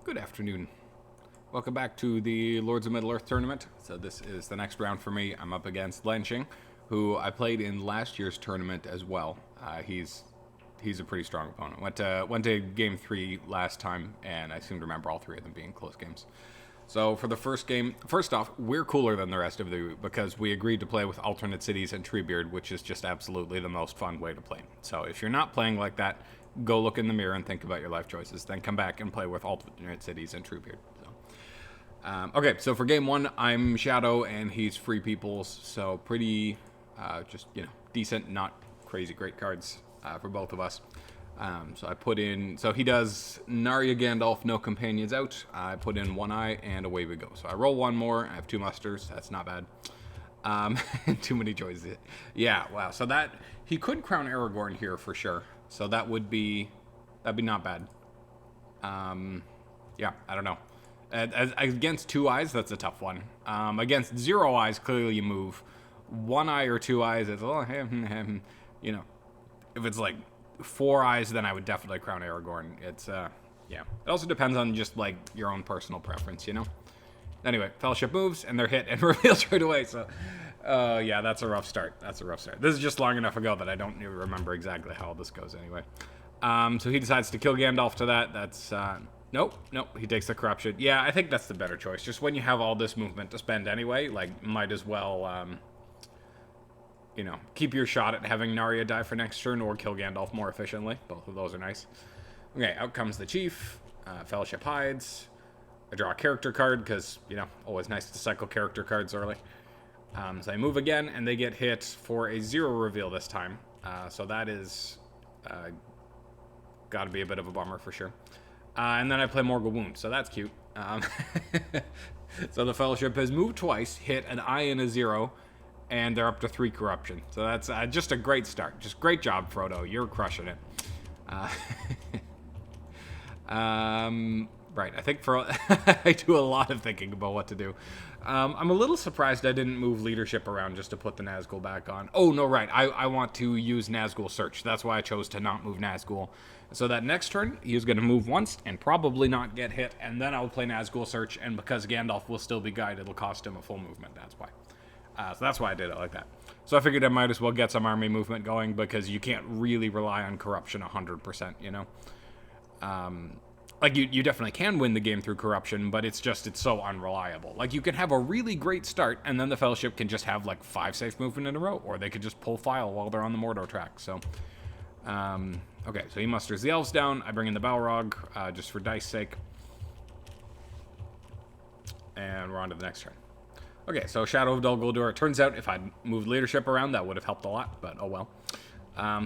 Good afternoon. Welcome back to the Lords of Middle-earth tournament. So this is the next round for me. I'm up against Lanxing, who I played in last year's tournament as well. He's a pretty strong opponent. Went to game 3 last time, and I seem to remember all 3 of them being close games. So for the first game, first off, we're cooler than the rest of the because we agreed to play with alternate cities and Treebeard, which is just absolutely the most fun way to play. So if you're not playing like that, go look in the mirror and think about your life choices. Then come back and play with alternate cities and Treebeard. Okay, so for game 1, I'm Shadow and he's Free Peoples, so pretty, just, decent, not crazy great cards for both of us. So I put in, so he does Narya Gandalf, no companions out. I put in one eye and away we go. So I roll one more, I have 2 musters, that's not bad. Too many choices. Yeah, wow, so that, he could crown Aragorn here for sure. So that'd be not bad. Yeah, I don't know. Against 2 eyes, that's a tough one. Against 0 eyes, clearly you move. 1 eye or 2 eyes, it's, if it's like 4 eyes, then I would definitely crown Aragorn. It's, yeah. It also depends on just, like, your own personal preference, Anyway, Fellowship moves, and they're hit and revealed right away, so... yeah, that's a rough start. This is just long enough ago that I don't even remember exactly how all this goes anyway. So he decides to kill Gandalf to that. That's, nope, he takes the corruption. Yeah, I think that's the better choice. Just when you have all this movement to spend anyway, like, might as well, keep your shot at having Narya die for next turn or kill Gandalf more efficiently. Both of those are nice. Okay, out comes the Chief. Fellowship hides. I draw a character card because, always nice to cycle character cards early. So I move again, and they get hit for a 0 reveal this time. So that is got to be a bit of a bummer for sure. And then I play Morgul Wound, so that's cute. So the Fellowship has moved twice, hit an eye and a 0, and they're up to 3 corruption. So that's just a great start. Just great job, Frodo. You're crushing it. Right, I think I do a lot of thinking about what to do. I'm a little surprised I didn't move leadership around just to put the Nazgul back on. Oh, no, right, I want to use Nazgul Search. That's why I chose to not move Nazgul. So that next turn, he's going to move once and probably not get hit, and then I'll play Nazgul Search, and because Gandalf will still be guided, it'll cost him a full movement, that's why. So that's why I did it like that. So I figured I might as well get some army movement going, because you can't really rely on corruption 100%, Like, you definitely can win the game through corruption, but it's so unreliable. Like, you can have a really great start, and then the Fellowship can just have, like, 5 safe movement in a row, or they could just pull file while they're on the Mordor track, so... okay, so he musters the elves down. I bring in the Balrog, just for dice sake. And we're on to the next turn. Okay, so Shadow of Dol Guldur. It turns out if I'd moved leadership around, that would have helped a lot, but oh well.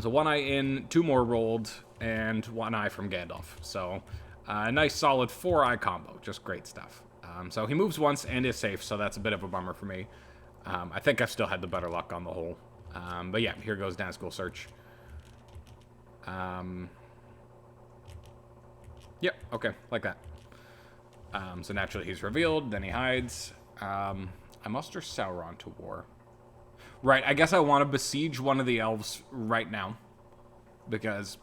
So 1 eye in, 2 more rolled, and 1 eye from Gandalf, so... a nice solid 4-eye combo, just great stuff. So he moves once and is safe, so that's a bit of a bummer for me. I think I've still had the better luck on the whole. But yeah, here goes Nazgul Search. Yep, okay, like that. So naturally he's revealed, then he hides. I muster Sauron to war. Right, I guess I want to besiege one of the elves right now, because...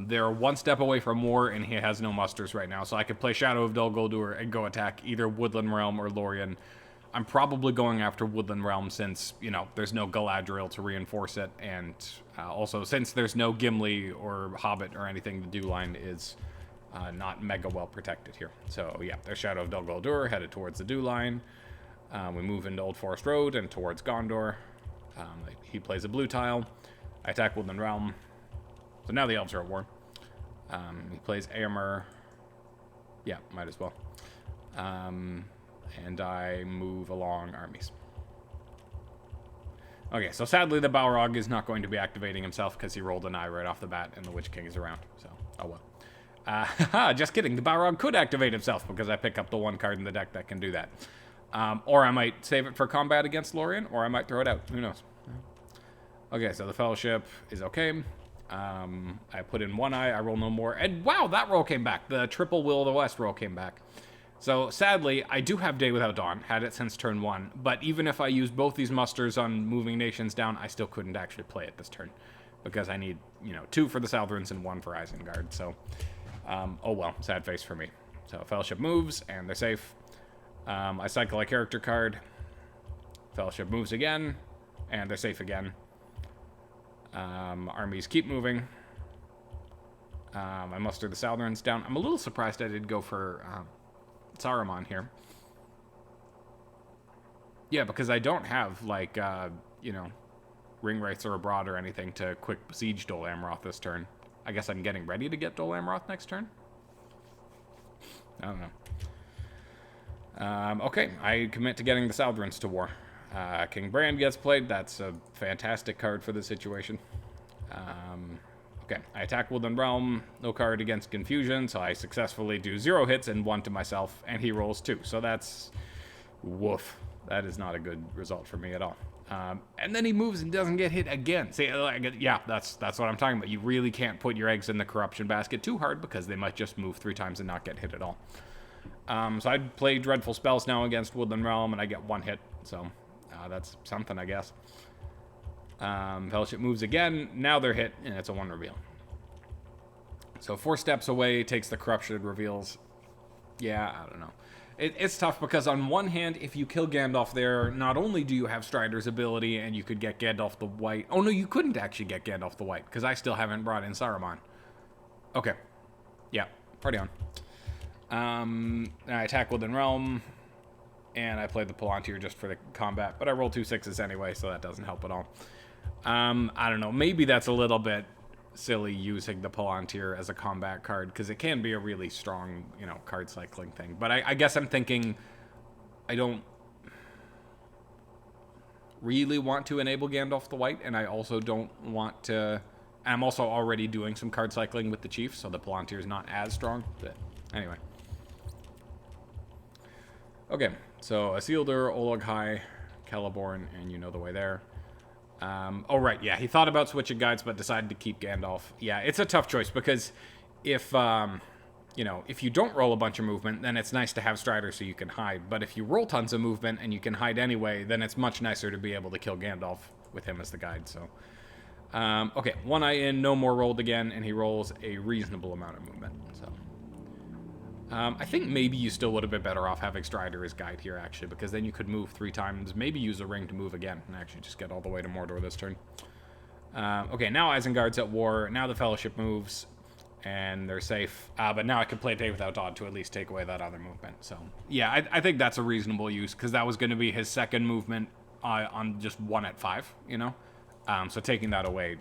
they're 1 step away from war, and he has no musters right now, so I could play Shadow of Dol Guldur and go attack either Woodland Realm or Lorien. I'm probably going after Woodland Realm since, there's no Galadriel to reinforce it, and also since there's no Gimli or Hobbit or anything, the Dew Line is not mega well protected here. So yeah, there's Shadow of Dol Guldur headed towards the Dew Line. We move into Old Forest Road and towards Gondor. He plays a blue tile. I attack Woodland Realm. So now the elves are at war. He plays Éomer. Yeah, might as well. And I move along armies. Okay, so sadly the Balrog is not going to be activating himself because he rolled an eye right off the bat and the Witch King is around. So, oh well. Just kidding. The Balrog could activate himself because I pick up the 1 card in the deck that can do that. Or I might save it for combat against Lorien, or I might throw it out. Who knows? Okay, so the Fellowship is okay. I put in 1 eye, I roll no more, and wow, that roll came back. The triple Will of the West roll came back. So, sadly, I do have Day Without Dawn, had it since turn 1, but even if I use both these musters on moving nations down, I still couldn't actually play it this turn, because I need, 2 for the Southrons and 1 for Isengard, so, oh well, sad face for me. so Fellowship moves, and they're safe. I cycle a character card. Fellowship moves again, and they're safe again. Armies keep moving. I muster the Southrons down. I'm a little surprised I did go for Saruman here. Yeah, because I don't have, like, Ring Wraiths Abroad or anything to quick besiege Dol Amroth this turn. I guess I'm getting ready to get Dol Amroth next turn? I don't know. Okay, I commit to getting the Southrons to war. King Brand gets played. That's a fantastic card for the situation. Okay, I attack Woodland Realm. No card against Confusion, so I successfully do 0 hits and 1 to myself, and he rolls 2. So that's... woof. That is not a good result for me at all. And then he moves and doesn't get hit again. See, yeah, that's what I'm talking about. You really can't put your eggs in the corruption basket too hard because they might just move 3 times and not get hit at all. So I'd play Dreadful Spells now against Woodland Realm, and I get 1 hit. So that's something, I guess. Fellowship moves again. Now they're hit, and it's a 1 reveal. So 4 steps away, takes the corruption, reveals. Yeah, I don't know. It's tough because on one hand, if you kill Gandalf there, not only do you have Strider's ability and you could get Gandalf the White. Oh no, you couldn't actually get Gandalf the White because I still haven't brought in Saruman. Okay. Yeah, party on. I attack Woodland Realm, and I play the Palantir just for the combat, but I roll 2 6s anyway, so that doesn't help at all. I don't know, maybe that's a little bit silly using the Palantir as a combat card because it can be a really strong, card cycling thing. But I guess I'm thinking I don't really want to enable Gandalf the White, and I also don't want to... I'm also already doing some card cycling with the Chief, so the Palantir is not as strong. But anyway. Okay, so Isildur, Ologhai, Celeborn, and you know the way there. Oh, right, yeah, he thought about switching guides, but decided to keep Gandalf. Yeah, it's a tough choice, because if you don't roll a bunch of movement, then it's nice to have Strider so you can hide. But if you roll tons of movement and you can hide anyway, then it's much nicer to be able to kill Gandalf with him as the guide, so... okay, 1 eye in, no more rolled again, and he rolls a reasonable amount of movement, so... I think maybe you still would have been better off having Strider as guide here, actually, because then you could move 3 times, maybe use a ring to move again, and actually just get all the way to Mordor this turn. Okay, now Isengard's at war, now the Fellowship moves, and they're safe, but now I can play Day Without Dawn to at least take away that other movement, so... Yeah, I think that's a reasonable use, because that was going to be his second movement on just 1 at 5, so taking that away...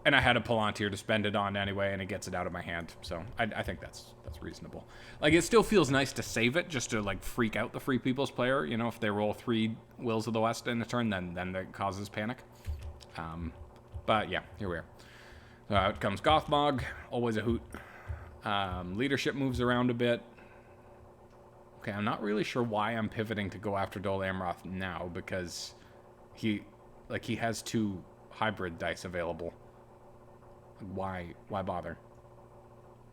And I had a Palantir to spend it on anyway, and it gets it out of my hand. So I think that's reasonable. Like, it still feels nice to save it, just to, like, freak out the Free People's player. If they roll 3 Wills of the West in a turn, then that causes panic. But, yeah, here we are. So out comes Gothmog. Always a hoot. Leadership moves around a bit. Okay, I'm not really sure why I'm pivoting to go after Dol Amroth now, because he has 2 hybrid dice available. Why bother?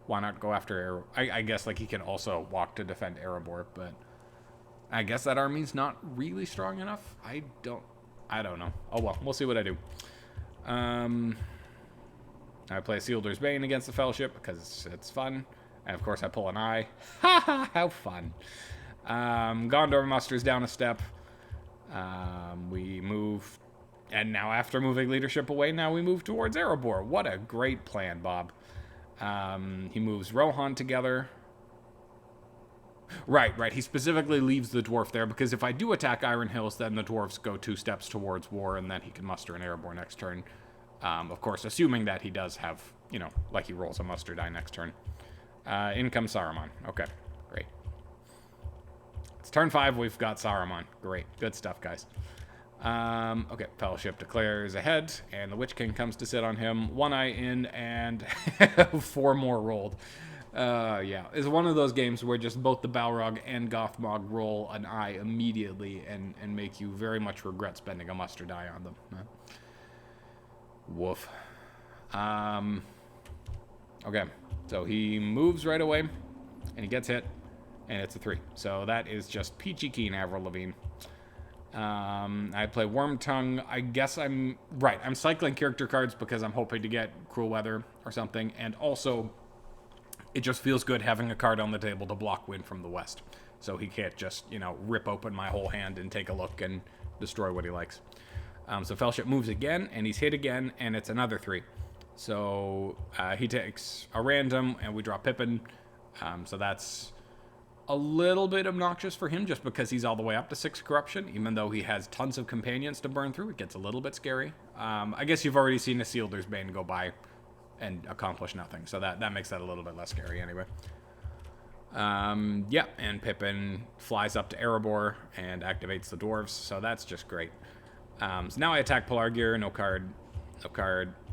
Why not go after I guess, like, he can also walk to defend Erebor, but I guess that army's not really strong enough. I don't know. Oh well, we'll see what I do. I play Isildur's Bane against the Fellowship because it's fun, and of course I pull an eye. Ha ha! How fun! Gondor musters down a step. We move. And now, after moving leadership away, now we move towards Erebor. What a great plan, Bob. He moves Rohan together. Right. He specifically leaves the dwarf there, because if I do attack Iron Hills, then the dwarves go 2 steps towards war, and then he can muster an Erebor next turn. Of course, assuming that he does have, like he rolls a muster die next turn. In comes Saruman. Okay, great. It's turn 5, we've got Saruman. Great, good stuff, guys. Okay, Fellowship declares ahead, and the Witch King comes to sit on him. 1 eye in, and 4 more rolled. Yeah, it's one of those games where just both the Balrog and Gothmog roll an eye immediately and make you very much regret spending a muster die on them. Woof. Okay, so he moves right away, and he gets hit, and it's a 3. So that is just peachy keen, Avril Lavigne. I play Wormtongue. I guess I'm cycling character cards because I'm hoping to get Cruel Weather or something, and also it just feels good having a card on the table to block wind from the west. So he can't just, rip open my whole hand and take a look and destroy what he likes. So Fellowship moves again, and he's hit again, and it's another 3. So he takes a random, and we draw Pippin. So that's a little bit obnoxious for him, just because he's all the way up to 6 corruption. Even though he has tons of companions to burn through, it gets a little bit scary. I guess you've already seen a Sealder's Bane go by and accomplish nothing. So that makes that a little bit less scary anyway. Yeah, and Pippin flies up to Erebor and activates the dwarves, so that's just great. So now I attack Pelargir, no card.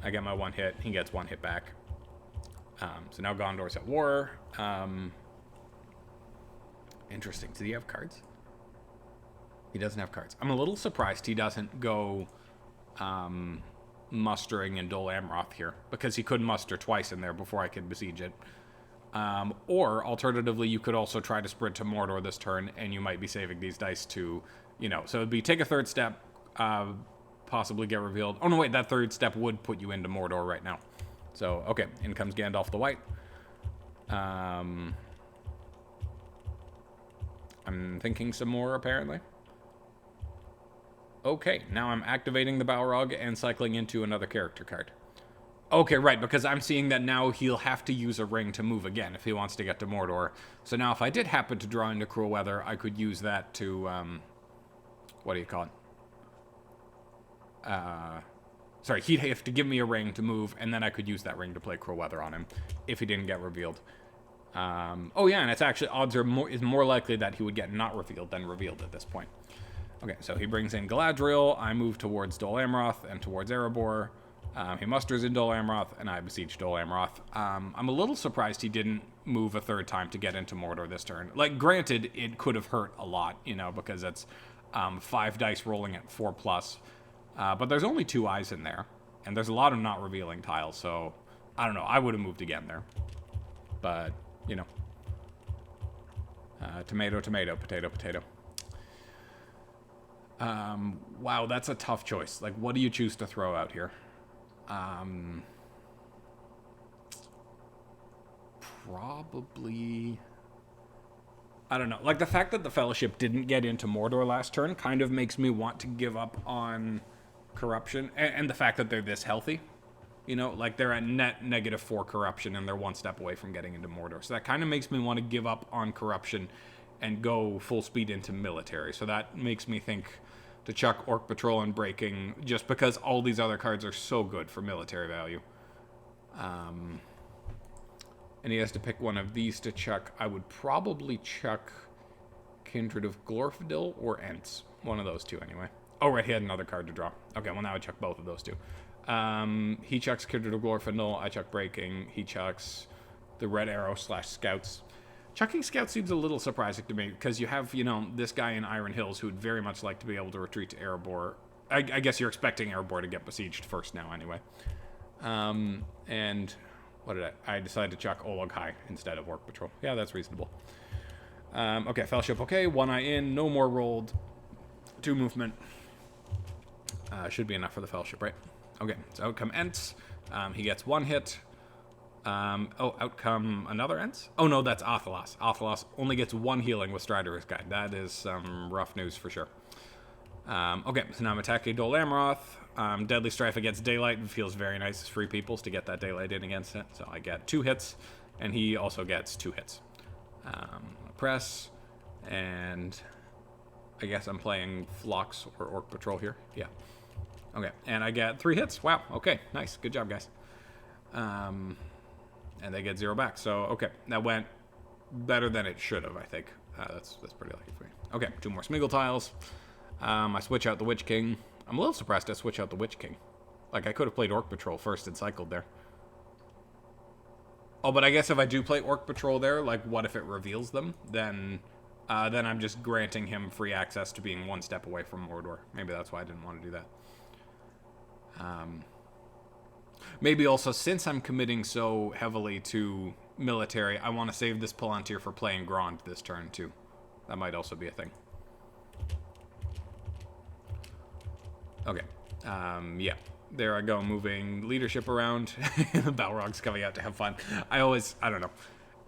I get my 1 hit, he gets 1 hit back. So now Gondor's at war. Interesting, does he have cards? He doesn't have cards. I'm a little surprised he doesn't go mustering in Dol Amroth here, because he could muster twice in there before I could besiege it. Or alternatively, you could also try to sprint to Mordor this turn, and you might be saving these dice to, so it'd be take a 3rd step, possibly get revealed. Oh no, wait, that 3rd step would put you into Mordor right now. So, okay, in comes Gandalf the White. I'm thinking some more, apparently. Okay, now I'm activating the Balrog and cycling into another character card. Okay, right, because I'm seeing that now he'll have to use a ring to move again if he wants to get to Mordor. So now if I did happen to draw into Cruel Weather, I could use that to, what do you call it? Sorry, he'd have to give me a ring to move, and then I could use that ring to play Cruel Weather on him if he didn't get revealed. Oh yeah, and it's actually, odds are more likely that he would get not revealed than revealed at this point. Okay, so he brings in Galadriel, I move towards Dol Amroth and towards Erebor. He musters in Dol Amroth, and I besiege Dol Amroth. I'm a little surprised he didn't move a 3rd time to get into Mordor this turn. Like, granted, it could have hurt a lot, because it's 5 dice rolling at 4+. But there's only 2 eyes in there, and there's a lot of not revealing tiles, so I don't know. I would have moved again there. But, tomato, tomato, potato, potato. Wow, that's a tough choice. Like, what do you choose to throw out here? Probably, I don't know. Like, the fact that the Fellowship didn't get into Mordor last turn kind of makes me want to give up on corruption, and the fact that they're this healthy. Like, they're at net -4 corruption, and they're 1 step away from getting into Mordor. So that kind of makes me want to give up on corruption and go full speed into military. So that makes me think to chuck Orc Patrol and Breaking, just because all these other cards are so good for military value. And he has to pick one of these to chuck. I would probably chuck Kindred of Glorfindel or Ents. One of those 2 anyway. Oh, right, he had another card to draw. Okay, well, now I chuck both of those 2. He chucks Kindred of Glorfindel, I chuck Breaking, he chucks the Red Arrow / Scouts. Chucking Scouts seems a little surprising to me, because you have, this guy in Iron Hills who would very much like to be able to retreat to Erebor. I guess you're expecting Erebor to get besieged first now, anyway. And what did I decided to chuck Oleg High instead of Orc Patrol. Yeah, that's reasonable. Okay, Fellowship, okay. 1 eye in, no more rolled. 2 movement. Should be enough for the Fellowship, right? Okay, so outcome Ents. He gets 1 hit. Outcome another Ents? Oh no, that's Athelas. Athelas only gets 1 healing with Strider's Guide. That is some rough news for sure. Okay, so now I'm attacking Dol Amroth. Deadly Strife against Daylight. It feels very nice as free peoples to get that Daylight in against it. So I get 2 hits, and he also gets 2 hits. Press, and I guess I'm playing Phlox or Orc Patrol here. Yeah. Okay, and I get 3 hits. Wow, okay, nice. Good job, guys. And they get 0 back. So, okay, that went better than it should have, I think. That's pretty lucky for me. Okay, 2 more Smeagol tiles. I switch out the Witch King. I'm a little surprised I switch out the Witch King. Like, I could have played Orc Patrol first and cycled there. Oh, but I guess if I do play Orc Patrol there, like, what if it reveals them? Then I'm just granting him free access to being 1 step away from Mordor. Maybe that's why I didn't want to do that. Maybe also, since I'm committing so heavily to military, I want to save this Palantir for playing Grond this turn, too. That might also be a thing. Okay. Yeah. There I go, moving leadership around. The Balrog's coming out to have fun. I don't know.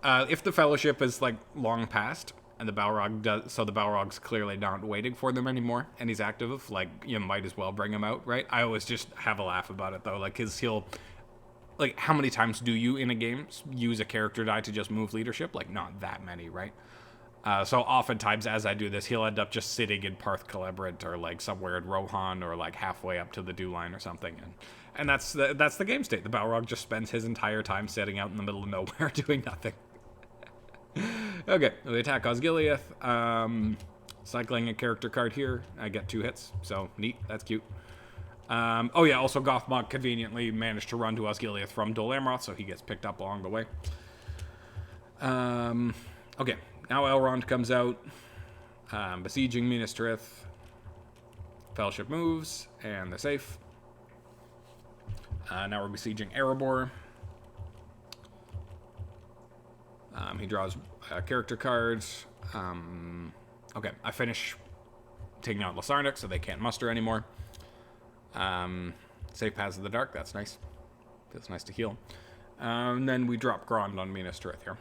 If the Fellowship is like long past, and the Balrog does, so the Balrog's clearly not waiting for them anymore, and he's active, like, you might as well bring him out, right? I always just have a laugh about it, though, like, cause he'll, like, how many times do you in a game use a character die to just move leadership? Like, not that many, right? So oftentimes, as I do this, he'll end up just sitting in Parth Celebrant, or like somewhere in Rohan, or like halfway up to the Dew Line or something, and that's the game state. The Balrog just spends his entire time sitting out in the middle of nowhere doing nothing. Okay, we attack Osgiliath. Cycling a character card here. I get 2 hits, so neat. That's cute. Oh yeah, also Gothmog conveniently managed to run to Osgiliath from Dol Amroth, so he gets picked up along the way. Okay, now Elrond comes out, besieging Minas Tirith. Fellowship moves, and they're safe. Now we're besieging Erebor. He draws character cards. Okay, I finish taking out Lasarnik, so they can't muster anymore. Safe Paths of the Dark, that's nice. Feels nice to heal. And then we drop Grond on Minas Tirith here.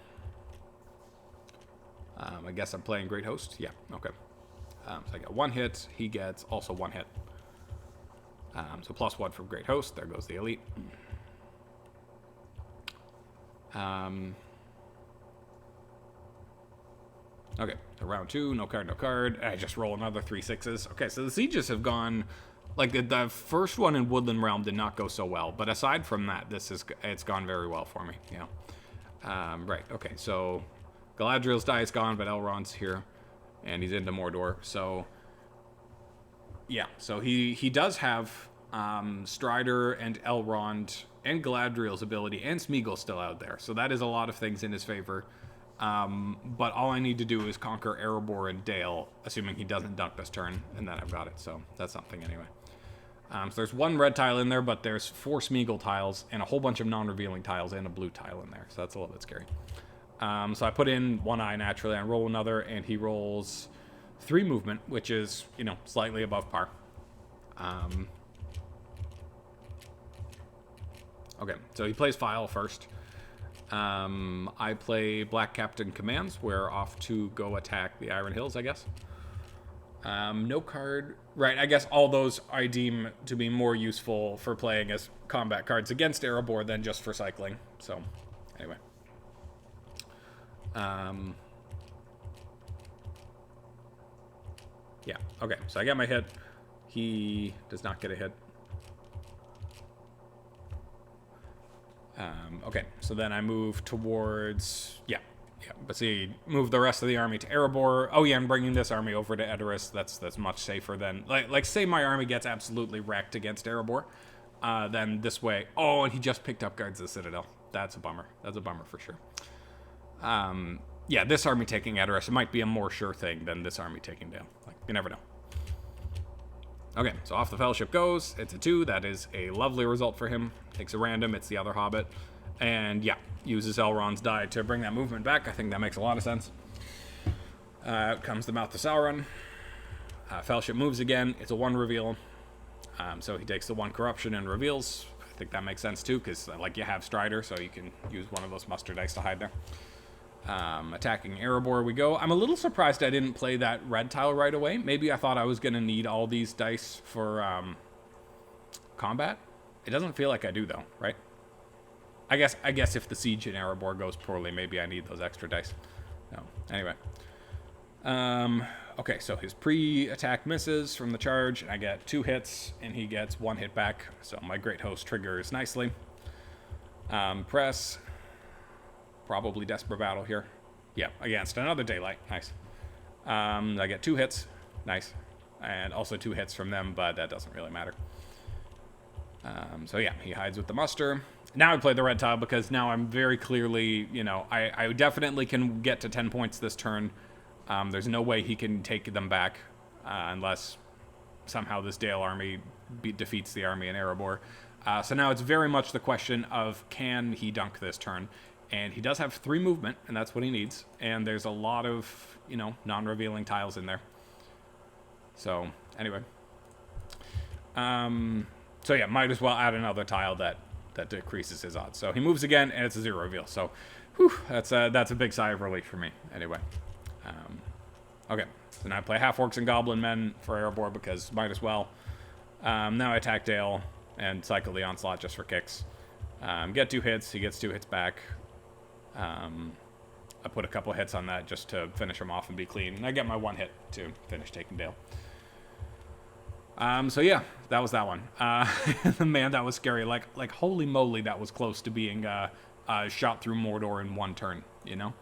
I guess I'm playing Great Host. Yeah, okay. So I get 1 hit. He gets also 1 hit. So +1 from Great Host. There goes the Elite. Okay, so round 2, no card, no card. I just roll another 3 6s. Okay, so the sieges have gone, like the first one in Woodland Realm did not go so well, but aside from that, it's gone very well for me. Yeah. Right. Okay, so Galadriel's die is gone, but Elrond's here, and he's into Mordor. So yeah, so he does have Strider and Elrond and Galadriel's ability, and Smeagol still out there. So that is a lot of things in his favor. But all I need to do is conquer Erebor and Dale, assuming he doesn't dunk this turn, and then I've got it. So that's something anyway. So there's 1 red tile in there, but there's 4 Smeagol tiles and a whole bunch of non-revealing tiles and a blue tile in there. So that's a little bit scary. So I put in 1 eye naturally, I roll another, and he rolls 3 movement, which is, slightly above par. Okay, so he plays File first. I play Black Captain Commands. We're off to go attack the Iron Hills, I guess. No card. Right, I guess all those I deem to be more useful for playing as combat cards against Erebor than just for cycling. So, anyway. Yeah, okay, so I got my hit. He does not get a hit. Okay, so then I move towards, yeah, but see, move the rest of the army to Erebor. Oh yeah, I'm bringing this army over to Edoras. That's much safer than, like say my army gets absolutely wrecked against Erebor, then this way. Oh, and he just picked up Guards of the Citadel. That's a bummer. That's a bummer for sure. Yeah, this army taking Edoras might be a more sure thing than this army taking Dale. Like, you never know. Okay, so off the Fellowship goes. It's a 2. That is a lovely result for him. Takes a random. It's the other Hobbit. And yeah, uses Elrond's die to bring that movement back. I think that makes a lot of sense. Out comes the Mouth of Sauron. Fellowship moves again. It's a 1 reveal. So he takes the 1 corruption and reveals. I think that makes sense too, because like you have Strider, so you can use one of those muster dice to hide there. Attacking Erebor we go. I'm a little surprised I didn't play that red tile right away. Maybe I thought I was going to need all these dice for combat. It doesn't feel like I do, though, right? I guess if the siege in Erebor goes poorly, maybe I need those extra dice. No. Anyway. Okay, so his pre-attack misses from the charge. I get 2 hits, and he gets 1 hit back. So my Great Host triggers nicely. Press. Probably Desperate Battle here. Yeah, against another Daylight. Nice. I get 2 hits. Nice. And also 2 hits from them, but that doesn't really matter. So yeah, he hides with the muster. Now I play the red tile because now I'm very clearly, I definitely can get to 10 points this turn. There's no way he can take them back unless somehow this Dale army defeats the army in Erebor. So now it's very much the question of, can he dunk this turn? And he does have 3 movement, and that's what he needs. And there's a lot of, non-revealing tiles in there. So, anyway. So yeah, might as well add another tile that decreases his odds. So he moves again, and it's a 0 reveal. So Whew, that's a big sigh of relief for me. Anyway. Okay, so now I play half-orcs and goblin men for Erebor because might as well. Now I attack Dale and cycle the onslaught just for kicks. Get 2 hits, he gets 2 hits back. I put a couple hits on that just to finish him off and be clean. And I get my 1 hit to finish taking Dale. So yeah, that was that one. Man, that was scary. Like holy moly, that was close to being shot through Mordor in 1 turn, you know?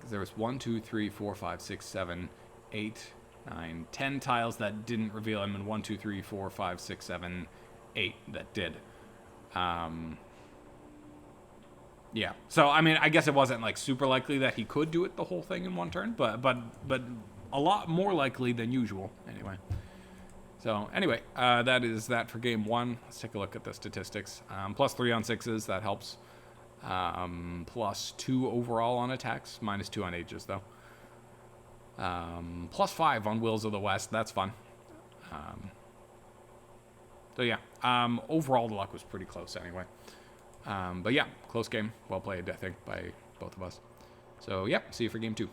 There was 1, 2, 3, 4, 5, 6, 7, 8, 9, 10 tiles that didn't reveal him, and 1, 2, 3, 4, 5, 6, 7, 8 that did. Yeah. So I mean, I guess it wasn't like super likely that he could do it the whole thing in 1 turn, but a lot more likely than usual anyway. So anyway, that is that for game 1. Let's take a look at the statistics. +3 on 6s, that helps. +2 overall on attacks, -2 on ages though. +5 on Wills of the West, that's fun. So yeah, overall the luck was pretty close anyway. But yeah, close game, well played I think by both of us. So yeah, see you for game 2.